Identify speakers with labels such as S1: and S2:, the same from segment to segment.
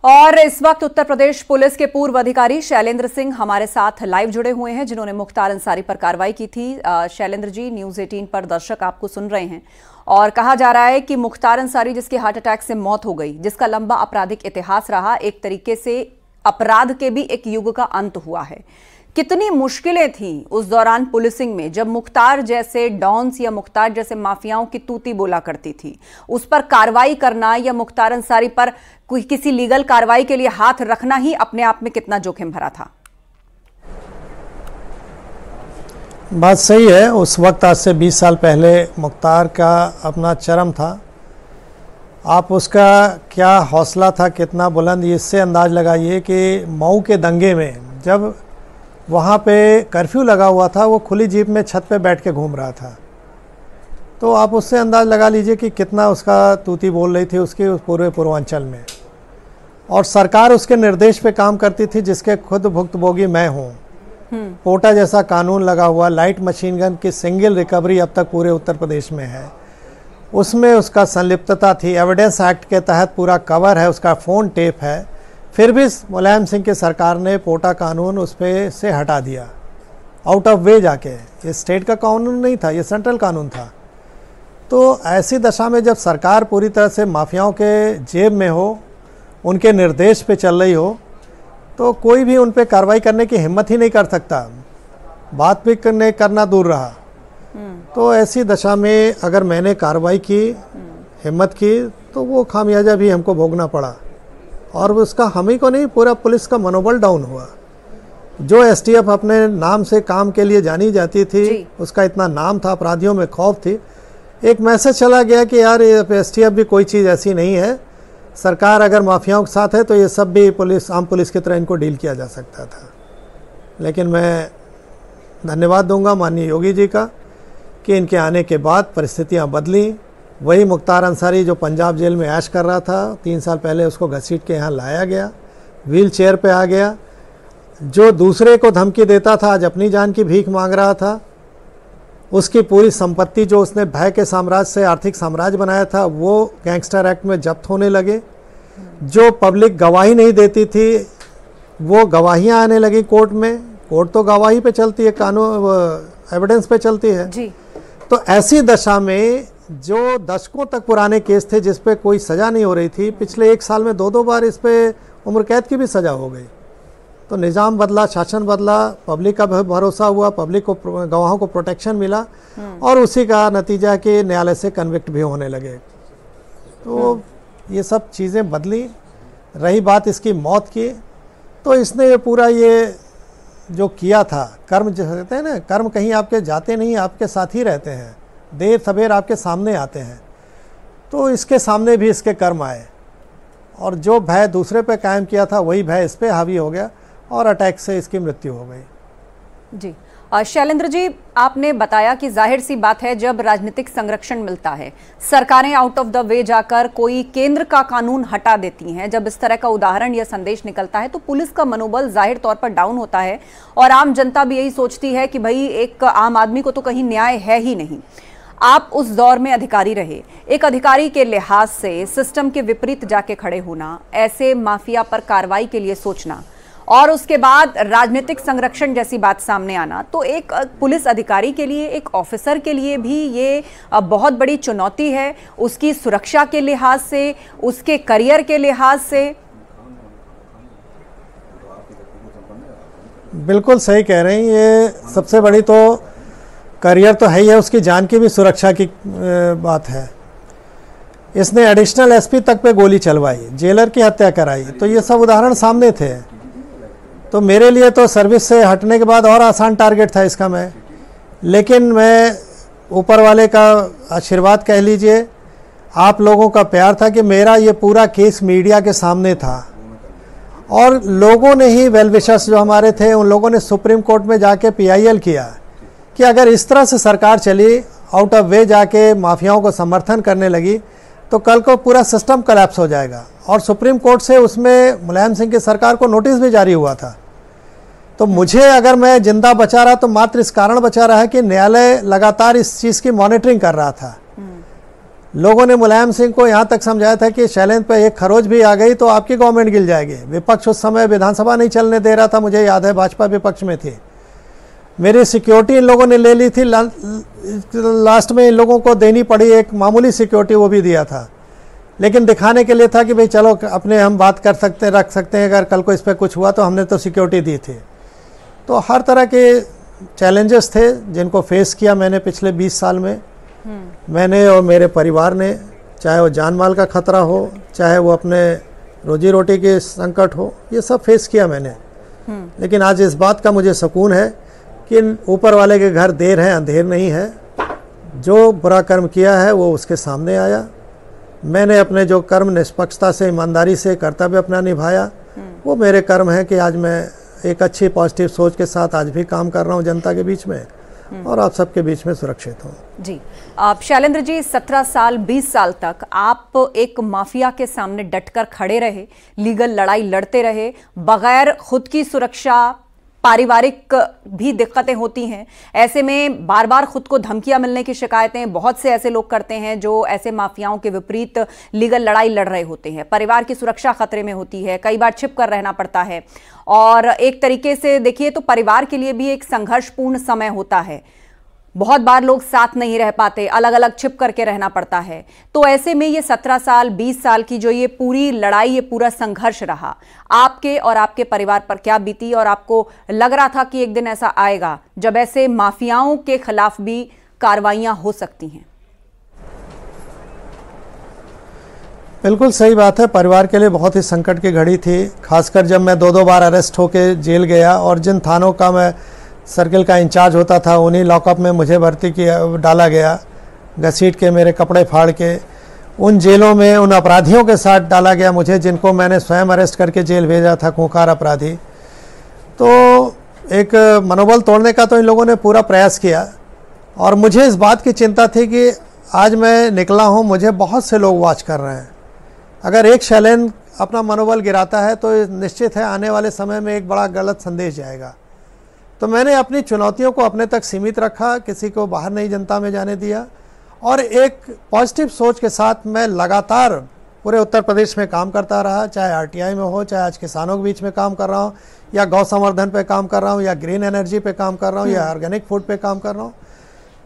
S1: और इस वक्त उत्तर प्रदेश पुलिस के पूर्व अधिकारी शैलेंद्र सिंह हमारे साथ लाइव जुड़े हुए हैं, जिन्होंने मुख्तार अंसारी पर कार्रवाई की थी। शैलेंद्र जी, न्यूज़ 18 पर दर्शक आपको सुन रहे हैं और कहा जा रहा है कि मुख्तार अंसारी जिसकी हार्ट अटैक से मौत हो गई, जिसका लंबा आपराधिक इतिहास रहा, एक तरीके से अपराध के भी एक युग का अंत हुआ है। कितनी मुश्किलें थी उस दौरान पुलिसिंग में, जब मुख्तार जैसे डॉन्स या मुख्तार जैसे माफियाओं की तूती बोला करती थी, उस पर कार्रवाई करना या मुख्तार अंसारी पर कोई किसी लीगल कार्रवाई के लिए हाथ रखना ही अपने आप में कितना जोखिम भरा था।
S2: बात सही है। उस वक्त आज से 20 साल पहले मुख्तार का अपना चरम था। आप उसका क्या हौसला था, कितना बुलंद, इससे अंदाज लगाइए कि मऊ के दंगे में जब वहाँ पे कर्फ्यू लगा हुआ था, वो खुली जीप में छत पे बैठ के घूम रहा था। तो आप उससे अंदाज लगा लीजिए कि कितना उसका तूती बोल रही थी उसके उस पूरे पूर्वांचल में। और सरकार उसके निर्देश पे काम करती थी, जिसके खुद भुक्तभोगी मैं हूँ। पोटा जैसा कानून लगा हुआ, लाइट मशीन गन की सिंगल रिकवरी अब तक पूरे उत्तर प्रदेश में है, उसमें उसका संलिप्तता थी। एविडेंस एक्ट के तहत पूरा कवर है, उसका फ़ोन टेप है। फिर भी मुलायम सिंह की सरकार ने पोटा कानून उस पे से हटा दिया, आउट ऑफ वे जाके। ये स्टेट का कानून नहीं था, ये सेंट्रल कानून था। तो ऐसी दशा में जब सरकार पूरी तरह से माफियाओं के जेब में हो, उनके निर्देश पे चल रही हो, तो कोई भी उन पे कार्रवाई करने की हिम्मत ही नहीं कर सकता, बात भी करना दूर रहा। तो ऐसी दशा में अगर मैंने कार्रवाई की, हिम्मत की, तो वो खामियाजा भी हमको भोगना पड़ा। और उसका हम ही को नहीं, पूरा पुलिस का मनोबल डाउन हुआ। जो एसटीएफ अपने नाम से काम के लिए जानी जाती थी, उसका इतना नाम था, अपराधियों में खौफ थी, एक मैसेज चला गया कि यार ये एसटीएफ भी कोई चीज़ ऐसी नहीं है, सरकार अगर माफियाओं के साथ है तो ये सब भी पुलिस, आम पुलिस की तरह इनको डील किया जा सकता था। लेकिन मैं धन्यवाद दूंगा माननीय योगी जी का कि इनके आने के बाद परिस्थितियाँ बदली। वही मुख्तार अंसारी जो पंजाब जेल में ऐश कर रहा था, 3 साल पहले उसको घसीट के यहाँ लाया गया, व्हील चेयर पे आ गया। जो दूसरे को धमकी देता था, आज अपनी जान की भीख मांग रहा था। उसकी पूरी संपत्ति जो उसने भय के साम्राज्य से आर्थिक साम्राज्य बनाया था, वो गैंगस्टर एक्ट में जब्त होने लगे। जो पब्लिक गवाही नहीं देती थी, वो गवाहियाँ आने लगी कोर्ट में। कोर्ट तो गवाही पे चलती है, कानून एविडेंस पे चलती है जी। तो ऐसी दशा में जो दशकों तक पुराने केस थे, जिस पे कोई सज़ा नहीं हो रही थी, पिछले 1 साल में 2-2 बार इस पे उम्र कैद की भी सज़ा हो गई। तो निज़ाम बदला, शासन बदला, पब्लिक का भरोसा हुआ, पब्लिक को, गवाहों को प्रोटेक्शन मिला, और उसी का नतीजा कि न्यायालय से कन्विक्ट भी होने लगे। तो ये सब चीज़ें बदली। रही बात इसकी मौत की, तो इसने ये पूरा ये जो किया था, कर्म जो कहते हैं ना, कर्म कहीं आपके जाते नहीं, आपके साथ ही रहते हैं, देर सवेर आपके सामने आते हैं। तो इसके सामने भी इसके कर्म आए, और जो भय दूसरे पे कायम किया था, वही भय इस पे हावी हो गया, और अटैक से इसकी मृत्यु हो गई।
S1: जी शैलेंद्र जी, आपने बताया कि जाहिर सी बात है, जब राजनीतिक संरक्षण मिलता है, सरकारें आउट ऑफ द वे जाकर कोई केंद्र का कानून हटा देती हैं, जब इस तरह का उदाहरण या संदेश निकलता है, तो पुलिस का मनोबल जाहिर तौर पर डाउन होता है, और आम जनता भी यही सोचती है कि भाई एक आम आदमी को तो कहीं न्याय है ही नहीं। आप उस दौर में अधिकारी रहे, एक अधिकारी के लिहाज से सिस्टम के विपरीत जाके खड़े होना, ऐसे माफिया पर कार्रवाई के लिए सोचना, और उसके बाद राजनीतिक संरक्षण जैसी बात सामने आना, तो एक पुलिस अधिकारी के लिए, एक ऑफिसर के लिए भी ये बहुत बड़ी चुनौती है, उसकी सुरक्षा के लिहाज से, उसके करियर के लिहाज से।
S2: बिल्कुल सही कह रहे हैं। ये सबसे बड़ी तो करियर तो है ही है, उसकी जान की भी सुरक्षा की बात है। इसने एडिशनल एसपी तक पे गोली चलवाई, जेलर की हत्या कराई, तो ये सब उदाहरण सामने थे। तो मेरे लिए तो सर्विस से हटने के बाद और आसान टारगेट था इसका मैं। लेकिन मैं, ऊपर वाले का आशीर्वाद कह लीजिए, आप लोगों का प्यार था कि मेरा ये पूरा केस मीडिया के सामने था, और लोगों ने ही, वेल विशर्स जो हमारे थे, उन लोगों ने सुप्रीम कोर्ट में जाके PIL किया कि अगर इस तरह से सरकार चली, आउट ऑफ वे जाके माफियाओं को समर्थन करने लगी, तो कल को पूरा सिस्टम कोलैप्स हो जाएगा। और सुप्रीम कोर्ट से उसमें मुलायम सिंह की सरकार को नोटिस भी जारी हुआ था। तो मुझे, अगर मैं जिंदा बचा रहा, तो मात्र इस कारण बचा रहा है कि न्यायालय लगातार इस चीज़ की मॉनिटरिंग कर रहा था। लोगों ने मुलायम सिंह को यहाँ तक समझाया था कि शैलेंद्र पे एक खरोच भी आ गई तो आपकी गवर्नमेंट गिर जाएगी। विपक्ष उस समय विधानसभा नहीं चलने दे रहा था, मुझे याद है, भाजपा विपक्ष में थी। मेरी सिक्योरिटी इन लोगों ने ले ली थी, लास्ट में इन लोगों को देनी पड़ी, एक मामूली सिक्योरिटी वो भी दिया था, लेकिन दिखाने के लिए था कि भाई चलो अपने हम बात कर सकते हैं, रख सकते हैं, अगर कल को इस पर कुछ हुआ तो हमने तो सिक्योरिटी दी थी। तो हर तरह के चैलेंजेस थे जिनको फेस किया मैंने पिछले 20 साल में, मैंने और मेरे परिवार ने, चाहे वो जान माल का खतरा हो, चाहे वो अपने रोजी रोटी के संकट हो, ये सब फेस किया मैंने। लेकिन आज इस बात का मुझे सुकून है कि ऊपर वाले के घर देर है अंधेर नहीं है। जो बुरा कर्म किया है वो उसके सामने आया, मैंने अपने जो कर्म निष्पक्षता से, ईमानदारी से, कर्तव्य अपना निभाया, वो मेरे कर्म है कि आज मैं एक अच्छी पॉजिटिव सोच के साथ आज भी काम कर रहा हूँ जनता के बीच में और आप सबके बीच में सुरक्षित हूँ।
S1: जी, आप शैलेंद्र जी 17 साल 20 साल तक आप एक माफिया के सामने डटकर खड़े रहे, लीगल लड़ाई लड़ते रहे, बगैर खुद की सुरक्षा, पारिवारिक भी दिक्कतें होती हैं, ऐसे में बार बार खुद को धमकियां मिलने की शिकायतें बहुत से ऐसे लोग करते हैं जो ऐसे माफियाओं के विपरीत लीगल लड़ाई लड़ रहे होते हैं। परिवार की सुरक्षा खतरे में होती है, कई बार छिप कर रहना पड़ता है और एक तरीके से देखिए तो परिवार के लिए भी एक संघर्षपूर्ण समय होता है। बहुत बार लोग साथ नहीं रह पाते, अलग अलग छिप करके रहना पड़ता है। तो ऐसे में ये 17 साल 20 साल की जो ये पूरी लड़ाई, ये पूरा संघर्ष रहा, आपके और आपके परिवार पर क्या बीती और आपको लग रहा था कि एक दिन ऐसा आएगा जब ऐसे माफियाओं के खिलाफ भी कार्रवाइयां हो सकती हैं?
S2: बिल्कुल सही बात है, परिवार के लिए बहुत ही संकट की घड़ी थी, खासकर जब मैं 2-2 बार अरेस्ट होकर जेल गया और जिन थानों का मैं सर्किल का इंचार्ज होता था उन्हीं लॉकअप में मुझे भर्ती किया, डाला गया, घसीट के मेरे कपड़े फाड़ के उन जेलों में उन अपराधियों के साथ डाला गया मुझे जिनको मैंने स्वयं अरेस्ट करके जेल भेजा था, खूंखार अपराधी। तो एक मनोबल तोड़ने का तो इन लोगों ने पूरा प्रयास किया और मुझे इस बात की चिंता थी कि आज मैं निकला हूँ, मुझे बहुत से लोग वॉच कर रहे हैं। अगर एक शैलेंद्र अपना मनोबल गिराता है तो निश्चित है आने वाले समय में एक बड़ा गलत संदेश जाएगा। तो मैंने अपनी चुनौतियों को अपने तक सीमित रखा, किसी को बाहर नहीं जनता में जाने दिया और एक पॉजिटिव सोच के साथ मैं लगातार पूरे उत्तर प्रदेश में काम करता रहा, चाहे आरटीआई में हो, चाहे आज किसानों के बीच में काम कर रहा हूँ, या गौ संवर्धन पे काम कर रहा हूँ, या ग्रीन एनर्जी पे काम कर रहा हूँ, या ऑर्गेनिक फूड पे काम कर रहा हूँ।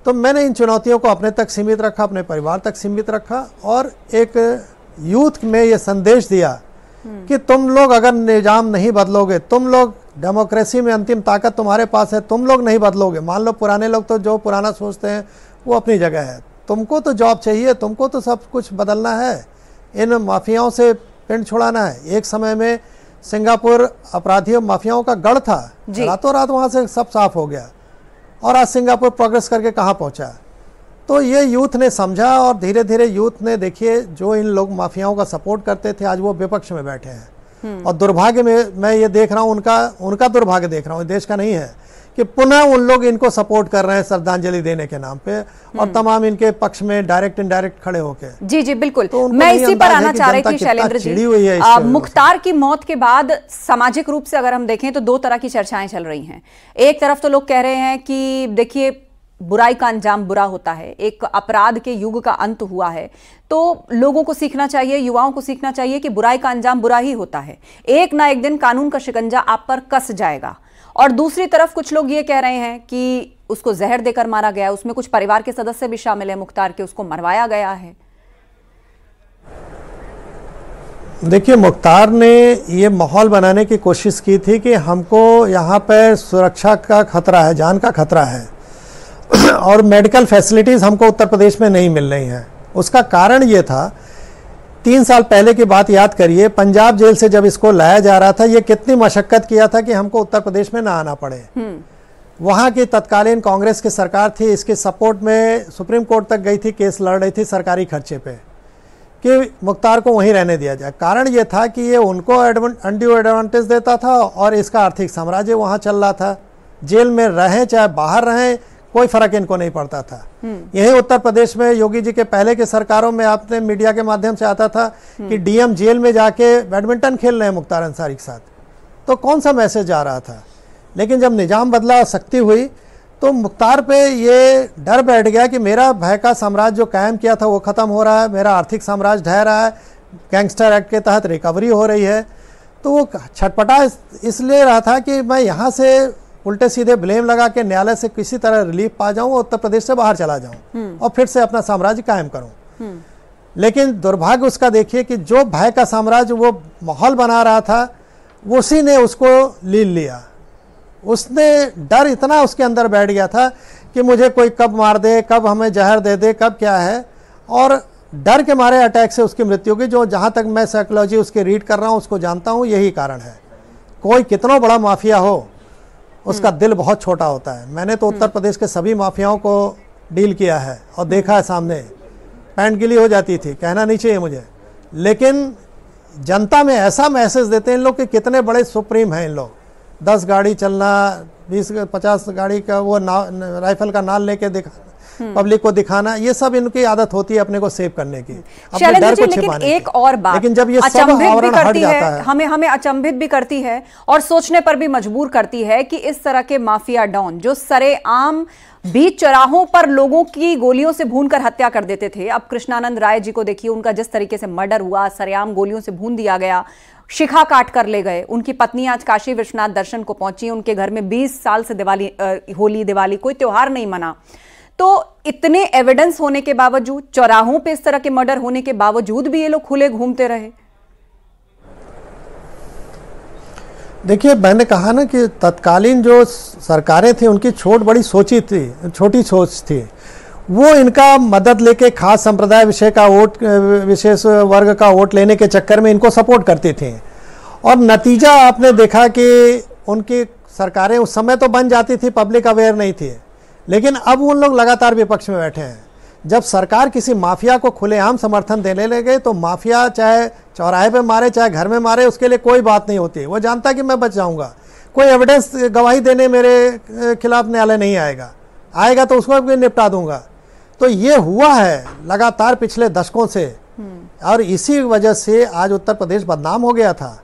S2: तो मैंने इन चुनौतियों को अपने तक सीमित रखा, अपने परिवार तक सीमित रखा और एक यूथ में ये संदेश दिया कि तुम लोग अगर निजाम नहीं बदलोगे, तुम लोग डेमोक्रेसी में अंतिम ताकत तुम्हारे पास है, तुम लोग नहीं बदलोगे। मान लो पुराने लोग तो जो पुराना सोचते हैं वो अपनी जगह है, तुमको तो जॉब चाहिए, तुमको तो सब कुछ बदलना है, इन माफियाओं से पिंड छुड़ाना है। एक समय में सिंगापुर अपराधियों माफियाओं का गढ़ था, रातों रात वहाँ से सब साफ हो गया और आज सिंगापुर प्रोग्रेस करके कहाँ पहुँचा। तो ये यूथ ने समझा और धीरे धीरे यूथ ने, देखिए जो इन लोग माफियाओं का सपोर्ट करते थे आज वो विपक्ष में बैठे हैं और दुर्भाग्य में मैं ये देख रहा हूँ, उनका दुर्भाग्य देख रहा हूँ, देश का नहीं है, कि पुनः उन लोग इनको सपोर्ट कर रहे हैं श्रद्धांजलि देने के नाम पे और तमाम इनके पक्ष में डायरेक्ट इनडायरेक्ट खड़े होके।
S1: जी जी बिल्कुल, तो मैं इसी पर आना चाह रही थी शैलेंद्र जी। मुख्तार की मौत के बाद सामाजिक रूप से अगर हम देखें तो दो तरह की चर्चाएं चल रही हैं। एक तरफ तो लोग कह रहे हैं कि देखिए बुराई का अंजाम बुरा होता है, एक अपराध के युग का अंत हुआ है, तो लोगों को सीखना चाहिए, युवाओं को सीखना चाहिए कि बुराई का अंजाम बुरा ही होता है, एक ना एक दिन कानून का शिकंजा आप पर कस जाएगा। और दूसरी तरफ कुछ लोग ये कह रहे हैं कि उसको जहर देकर मारा गया, उसमें कुछ परिवार के सदस्य भी शामिल हैं मुख्तार के, उसको मरवाया गया है।
S2: देखिए मुख्तार ने ये माहौल बनाने की कोशिश की थी कि हमको यहाँ पर सुरक्षा का खतरा है, जान का खतरा है और मेडिकल फैसिलिटीज़ हमको उत्तर प्रदेश में नहीं मिल रही हैं। उसका कारण ये था, 3 साल पहले की बात याद करिए, पंजाब जेल से जब इसको लाया जा रहा था, ये कितनी मशक्कत किया था कि हमको उत्तर प्रदेश में ना आना पड़े। वहाँ की तत्कालीन कांग्रेस की सरकार थी, इसके सपोर्ट में सुप्रीम कोर्ट तक गई थी, केस लड़ रही थी सरकारी खर्चे पे कि मुख्तार को वहीं रहने दिया जाए। कारण ये था कि ये उनको अनड्यू एडवांटेज देता था और इसका आर्थिक साम्राज्य वहाँ चल रहा था। जेल में रहें चाहे बाहर रहें कोई फर्क इनको नहीं पड़ता था। यही उत्तर प्रदेश में योगी जी के पहले के सरकारों में आपने मीडिया के माध्यम से आता था कि डीएम जेल में जाके बैडमिंटन खेल रहे हैं मुख्तार अंसारी के साथ, तो कौन सा मैसेज आ रहा था। लेकिन जब निजाम बदला और सख्ती हुई तो मुख्तार पे ये डर बैठ गया कि मेरा भय का साम्राज्य जो कायम किया था वो ख़त्म हो रहा है, मेरा आर्थिक साम्राज्य ढह रहा है, गैंगस्टर एक्ट के तहत रिकवरी हो रही है। तो वो छटपटा इसलिए रहा था कि मैं यहाँ से उल्टे सीधे ब्लेम लगा के न्यायालय से किसी तरह रिलीफ पा जाऊँ, उत्तर प्रदेश से बाहर चला जाऊँ और फिर से अपना साम्राज्य कायम करूँ। लेकिन दुर्भाग्य उसका देखिए कि जो भय का साम्राज्य वो माहौल बना रहा था, उसी ने उसको लील लिया। उसने डर इतना उसके अंदर बैठ गया था कि मुझे कोई कब मार दे, कब हमें जहर दे दे, कब क्या है, और डर के मारे अटैक से उसकी मृत्यु की, जो जहाँ तक मैं साइकोलॉजी उसके रीड कर रहा हूँ उसको जानता हूँ, यही कारण है। कोई कितना बड़ा माफिया हो, उसका दिल बहुत छोटा होता है। मैंने तो उत्तर प्रदेश के सभी माफियाओं को डील किया है और देखा है सामने, पैंट गिली हो जाती थी, कहना नहीं चाहिए मुझे, लेकिन जनता में ऐसा मैसेज देते हैं इन लोग कि कितने बड़े सुप्रीम हैं इन लोग। 10 गाड़ी चलना, 20-50 गाड़ी का वो राइफल का नाल लेके दिखा, पब्लिक को दिखाना, ये सब इनकी आदत होती है अपने को सेव करने की, अपने डर को छिपाने की।
S1: एक और बात,
S2: लेकिन जब ये सब आवरण हट जाता है,
S1: हमें अचंभित भी करती है और सोचने पर भी मजबूर करती है कि इस तरह के माफिया डॉन जो सरेआम बीच चौराहों पर लोगों की गोलियों से भूनकर हत्या कर देते थे, अब कृष्णानंद राय जी को देखिए, उनका जिस तरीके से मर्डर हुआ, सरेआम गोलियों से भून दिया गया, शिखा काट कर ले गए। उनकी पत्नी आज काशी विश्वनाथ दर्शन को पहुंची, उनके घर में 20 साल से होली दिवाली कोई त्योहार नहीं मना। तो इतने एविडेंस होने के बावजूद, चौराहों पे इस तरह के मर्डर होने के बावजूद भी ये लोग खुले घूमते रहे।
S2: देखिए, मैंने कहा ना कि तत्कालीन जो सरकारें थी उनकी छोटी सोच थी। वो इनका मदद लेके खास संप्रदाय विशेष वर्ग का वोट लेने के चक्कर में इनको सपोर्ट करती थी, और नतीजा आपने देखा कि उनकी सरकारें उस समय तो बन जाती थी, पब्लिक अवेयर नहीं थी, लेकिन अब उन लोग लगातार विपक्ष में बैठे हैं। जब सरकार किसी माफिया को खुलेआम समर्थन देने लगे तो माफिया चाहे चौराहे पे मारे चाहे घर में मारे, उसके लिए कोई बात नहीं होती। वो जानता कि मैं बच जाऊंगा, कोई एविडेंस गवाही देने मेरे खिलाफ न्यायालय नहीं आएगा तो उसको भी निपटा दूंगा। तो ये हुआ है लगातार पिछले दशकों से, और इसी वजह से आज उत्तर प्रदेश बदनाम हो गया था।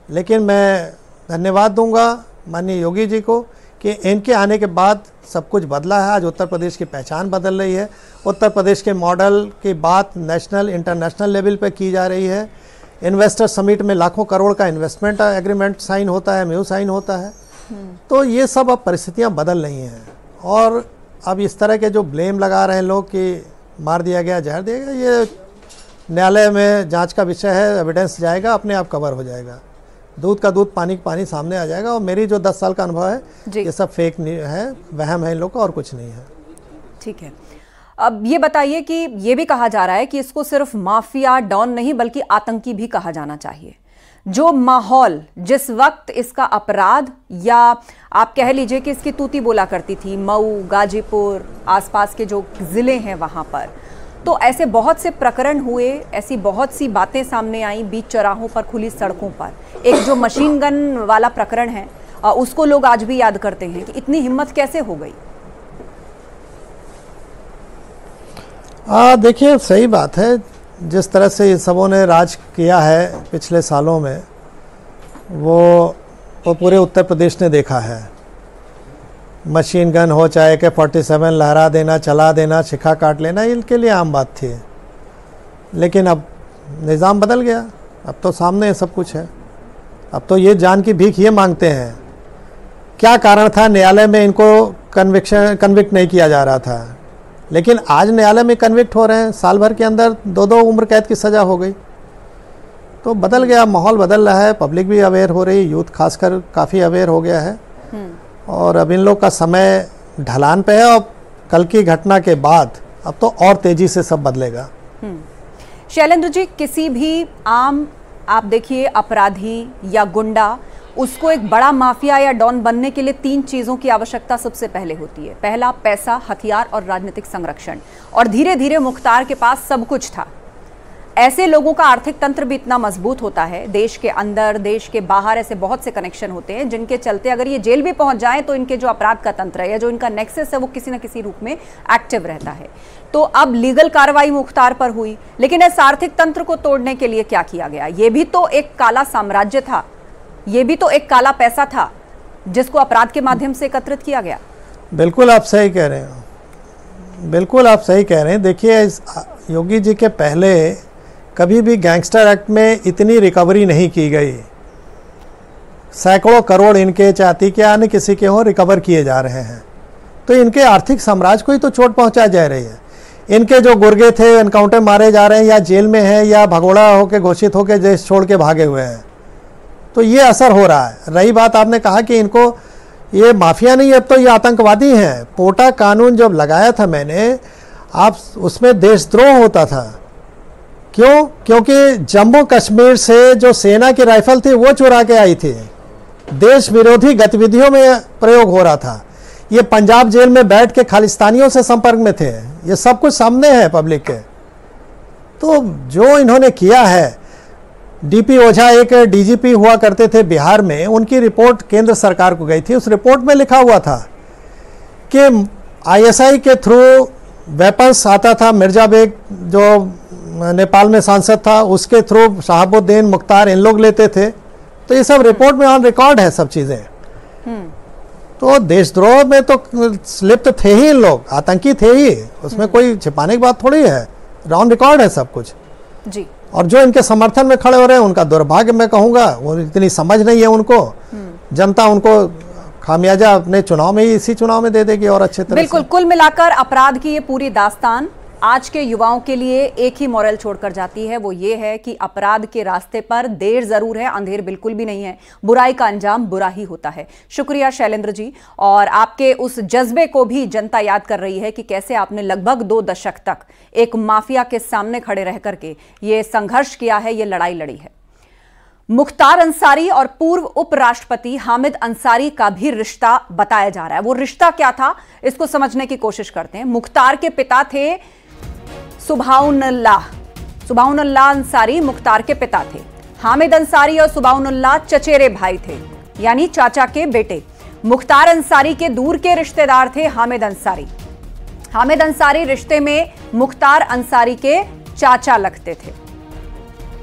S2: लेकिन मैं धन्यवाद दूंगा माननीय योगी जी को कि इनके आने के बाद सब कुछ बदला है। आज उत्तर प्रदेश की पहचान बदल रही है। उत्तर प्रदेश के मॉडल की बात नेशनल इंटरनेशनल लेवल पे की जा रही है। इन्वेस्टर समिट में लाखों करोड़ का इन्वेस्टमेंट एग्रीमेंट साइन होता है, म्यू साइन होता है। तो ये सब अब परिस्थितियां बदल रही हैं, और अब इस तरह के जो ब्लेम लगा रहे हैं लोग कि मार दिया गया, जहर दिया गया, ये न्यायालय में जांच का विषय है, एविडेंस जाएगा, अपने आप कवर हो जाएगा। दूध का दूध पानी का पानी सामने आ जाएगा। और मेरी जो 10 साल का अनुभव है, ये सब फेक है, वहम है इन लोग का, और कुछ नहीं है।
S1: ठीक है, अब ये बताइए कि ये भी कहा जा रहा है कि इसको सिर्फ माफिया डॉन नहीं बल्कि आतंकी भी कहा जाना चाहिए। जो माहौल जिस वक्त इसका अपराध, या आप कह लीजिए कि इसकी तूती बोला करती थी, मऊ, गाजीपुर, आसपास के जो जिले हैं वहां पर, तो ऐसे बहुत से प्रकरण हुए, ऐसी बहुत सी बातें सामने आई बीच चौराहों पर, खुली सड़कों पर। एक जो मशीन गन वाला प्रकरण है, उसको लोग आज भी याद करते हैं कि इतनी हिम्मत कैसे हो गई।
S2: देखिए, सही बात है, जिस तरह से इन सबों ने राज किया है पिछले सालों में, वो पूरे उत्तर प्रदेश ने देखा है। मशीन गन हो, चाहे AK-47 लहरा देना, चला देना, शिखा काट लेना, इनके लिए आम बात थी। लेकिन अब निज़ाम बदल गया, अब तो सामने सब कुछ है। अब तो ये जान की भीख ये मांगते हैं। क्या कारण था न्यायालय में इनको कन्विक्ट नहीं किया जा रहा था, लेकिन आज न्यायालय में कन्विक्ट हो रहे हैं। साल भर के अंदर 2-2 उम्र कैद की सज़ा हो गई। तो बदल गया, माहौल बदल रहा है, पब्लिक भी अवेयर हो रही है, यूथ खासकर काफ़ी अवेयर हो गया है। और अब इन लोग का समय ढलान पे है, और कल की घटना के बाद अब तो और तेजी से सब बदलेगा।
S1: शैलेंद्र जी, किसी भी आम आप देखिए अपराधी या गुंडा, उसको एक बड़ा माफिया या डॉन बनने के लिए 3 चीजों की आवश्यकता सबसे पहले होती है। पहला, पैसा, हथियार और राजनीतिक संरक्षण। और धीरे धीरे मुख्तार के पास सब कुछ था। ऐसे लोगों का आर्थिक तंत्र भी इतना मजबूत होता है, देश के अंदर देश के बाहर ऐसे बहुत से कनेक्शन होते हैं जिनके चलते अगर ये जेल भी पहुंच जाए तो इनके जो अपराध का तंत्र है या जो इनका नेक्सस है वो किसी न किसी रूप में एक्टिव रहता है। तो अब लीगल कार्रवाई मुख्तार पर हुई, लेकिन इस आर्थिक तंत्र को तोड़ने के लिए क्या किया गया? ये भी तो एक काला साम्राज्य था, ये भी तो एक काला पैसा था जिसको अपराध के माध्यम से एकत्रित किया गया।
S2: बिल्कुल आप सही कह रहे हैं, बिल्कुल आप सही कह रहे हैं। देखिए योगी जी के पहले कभी भी गैंगस्टर एक्ट में इतनी रिकवरी नहीं की गई। सैकड़ों करोड़ इनके चाहती के अन्य किसी के हों रिकवर किए जा रहे हैं, तो इनके आर्थिक साम्राज्य को ही तो चोट पहुंचा जा रही है। इनके जो गुर्गे थे एनकाउंटर मारे जा रहे हैं या जेल में हैं या भगोड़ा होकर घोषित होकर देश छोड़ के भागे हुए हैं, तो ये असर हो रहा है। रही बात आपने कहा कि इनको ये माफिया नहीं, अब तो ये आतंकवादी हैं। पोटा कानून जब लगाया था मैंने, आप उसमें देशद्रोह होता था। क्यों? क्योंकि जम्मू कश्मीर से जो सेना की राइफल थी वो चुरा के आई थी, देश विरोधी गतिविधियों में प्रयोग हो रहा था। ये पंजाब जेल में बैठ के खालिस्तानियों से संपर्क में थे, ये सब कुछ सामने है पब्लिक के। तो जो इन्होंने किया है, डीपी ओझा एक डीजीपी हुआ करते थे बिहार में, उनकी रिपोर्ट केंद्र सरकार को गई थी। उस रिपोर्ट में लिखा हुआ था कि आईएसआई के थ्रू वेपन्स आता था। मिर्जा बेग जो नेपाल में सांसद था, उसके थ्रू शहाबुद्दीन मुख्तार इन लोग लेते थे। तो ये सब रिपोर्ट में ऑन रिकॉर्ड है सब चीज़ें। तो देशद्रोह में तो लिप्त थे ही इन लोग, आतंकी थे ही, उसमें कोई छिपाने की बात थोड़ी है, ऑन रिकॉर्ड है सब कुछ
S1: जी।
S2: और जो इनके समर्थन में खड़े हो रहे हैं उनका दुर्भाग्य मैं कहूँगा, वो इतनी समझ नहीं है उनको। जनता उनको खामियाजा अपने चुनाव में ही, इसी चुनाव में दे देगी और अच्छे तरह।
S1: बिल्कुल, कुल मिलाकर अपराध की ये पूरी दास्तान आज के युवाओं के लिए एक ही मॉरल छोड़कर जाती है, वो ये है कि अपराध के रास्ते पर देर जरूर है, अंधेर बिल्कुल भी नहीं है। बुराई का अंजाम बुरा ही होता है। शुक्रिया शैलेंद्र जी, और आपके उस जज्बे को भी जनता याद कर रही है कि कैसे आपने लगभग 2 दशक तक एक माफिया के सामने खड़े रह करके ये संघर्ष किया है, ये लड़ाई लड़ी है। मुख्तार अंसारी और पूर्व उपराष्ट्रपति हामिद अंसारी का भी रिश्ता बताया जा रहा है। वो रिश्ता क्या था, इसको समझने की कोशिश करते हैं। मुख्तार के पिता थे सुभाउनुल्लाह अंसारी मुख्तार के पिता थे। हामिद अंसारी और सुभाउनुल्लाह चचेरे भाई थे, यानी चाचा के बेटे। मुख्तार अंसारी के दूर के रिश्तेदार थे हामिद अंसारी। हामिद अंसारी रिश्ते में मुख्तार अंसारी के चाचा लगते थे।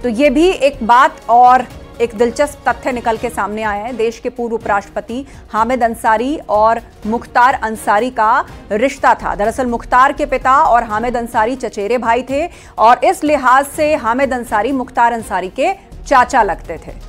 S1: तो ये भी एक बात और एक दिलचस्प तथ्य निकल के सामने आया है। देश के पूर्व उपराष्ट्रपति हामिद अंसारी और मुख्तार अंसारी का रिश्ता था। दरअसल मुख्तार के पिता और हामिद अंसारी चचेरे भाई थे और इस लिहाज से हामिद अंसारी मुख्तार अंसारी के चाचा लगते थे।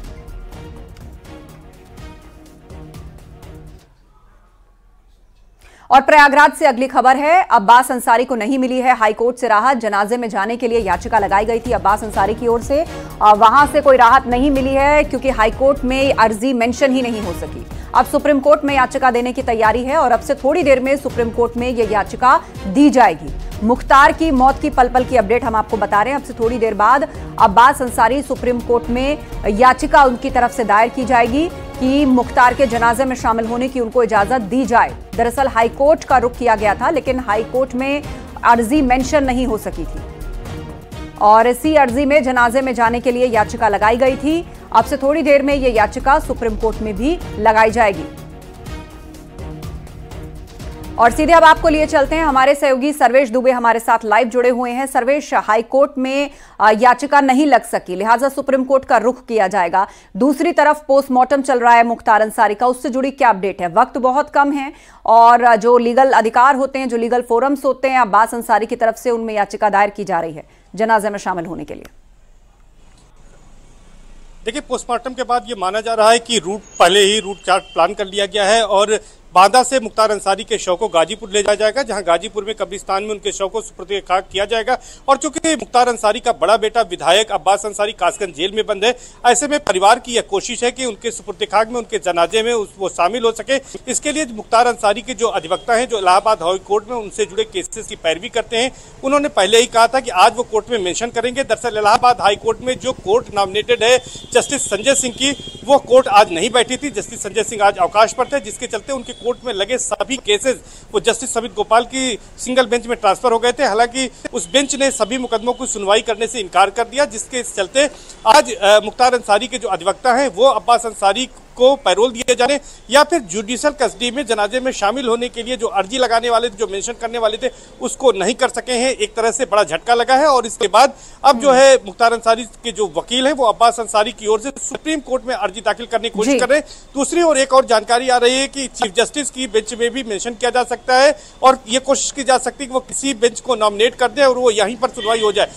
S1: और प्रयागराज से अगली खबर है। अब्बास अंसारी को नहीं मिली है हाईकोर्ट से राहत। जनाजे में जाने के लिए याचिका लगाई गई थी अब्बास अंसारी की ओर से, वहां से कोई राहत नहीं मिली है क्योंकि हाईकोर्ट में अर्जी मेंशन ही नहीं हो सकी। अब सुप्रीम कोर्ट में याचिका देने की तैयारी है और अब से थोड़ी देर में सुप्रीम कोर्ट में यह याचिका दी जाएगी। मुख्तार की मौत की पल पल की अपडेट हम आपको बता रहे हैं। अब से थोड़ी देर बाद अब्बास अंसारी सुप्रीम कोर्ट में याचिका उनकी तरफ से दायर की जाएगी कि मुख्तार के जनाजे में शामिल होने की उनको इजाजत दी जाए। दरअसल हाईकोर्ट का रुख किया गया था, लेकिन हाईकोर्ट में अर्जी मेंशन नहीं हो सकी थी और इसी अर्जी में जनाजे में जाने के लिए याचिका लगाई गई थी। अब से थोड़ी देर में यह याचिका सुप्रीम कोर्ट में भी लगाई जाएगी। और सीधे अब आपको लिए चलते हैं, हमारे सहयोगी सर्वेश दुबे हमारे साथ लाइव जुड़े हुए हैं। सर्वेश, हाईकोर्ट में याचिका नहीं लग सकी, लिहाजा सुप्रीम कोर्ट का रुख किया जाएगा। दूसरी तरफ पोस्टमार्टम चल रहा है मुख्तार अंसारी का, उससे जुड़ी क्या अपडेट है? वक्त बहुत कम है और जो लीगल अधिकार होते हैं, जो लीगल फोरम्स होते हैं अब्बास अंसारी की तरफ से, उनमें याचिका दायर की जा रही है जनाजे में शामिल होने के लिए।
S3: देखिए, पोस्टमार्टम के बाद ये माना जा रहा है कि पहले ही रूट चार्ट प्लान कर लिया गया है और बांदा से मुख्तार अंसारी के शव को गाजीपुर ले जाया जाएगा, जहां गाजीपुर में कब्रिस्तान में उनके शव को सुपुर्द खाक किया जाएगा। और चूंकि मुख्तार अंसारी का बड़ा बेटा विधायक अब्बास अंसारी कासगंज जेल में बंद है, ऐसे में परिवार की यह कोशिश है कि उनके सुपुर्द खाक में, उनके जनाजे में वो शामिल हो सके। इसके लिए मुख्तार अंसारी के जो अधिवक्ता हैं, जो इलाहाबाद हाई कोर्ट में उनसे जुड़े केसेस की पैरवी करते हैं, उन्होंने पहले ही कहा था कि आज वो कोर्ट में मेंशन करेंगे। दरअसल इलाहाबाद हाई कोर्ट में जो कोर्ट नॉमिनेटेड है जस्टिस संजय सिंह की, वो कोर्ट आज नहीं बैठी थी। जस्टिस संजय सिंह आज अवकाश पर थे, जिसके चलते उनके कोर्ट में लगे सभी केसेस वो जस्टिस समित गोपाल की सिंगल बेंच में ट्रांसफर हो गए थे। हालांकि उस बेंच ने सभी मुकदमों को सुनवाई करने से इनकार कर दिया, जिसके चलते आज मुख्तार अंसारी के जो अधिवक्ता हैं वो अब्बास अंसारी को पैरोल दिए जाने या फिर जुडिशियल कस्टडी में जनाजे में शामिल होने के लिए जो अर्जी लगाने वाले थे, जो मेंशन करने वाले थे, उसको नहीं कर सके हैं। एक तरह से बड़ा झटका लगा है और इसके बाद अब जो है मुख्तार अंसारी के जो वकील हैं वो अब्बास अंसारी की ओर से सुप्रीम कोर्ट में अर्जी दाखिल करने की कोशिश कर रहे हैं। दूसरी ओर एक और जानकारी आ रही है कि चीफ जस्टिस की बेंच में भी मेंशन किया जा सकता है और ये कोशिश की जा सकती है कि वो किसी बेंच को नॉमिनेट कर दे और वो यहीं पर सुनवाई हो जाए।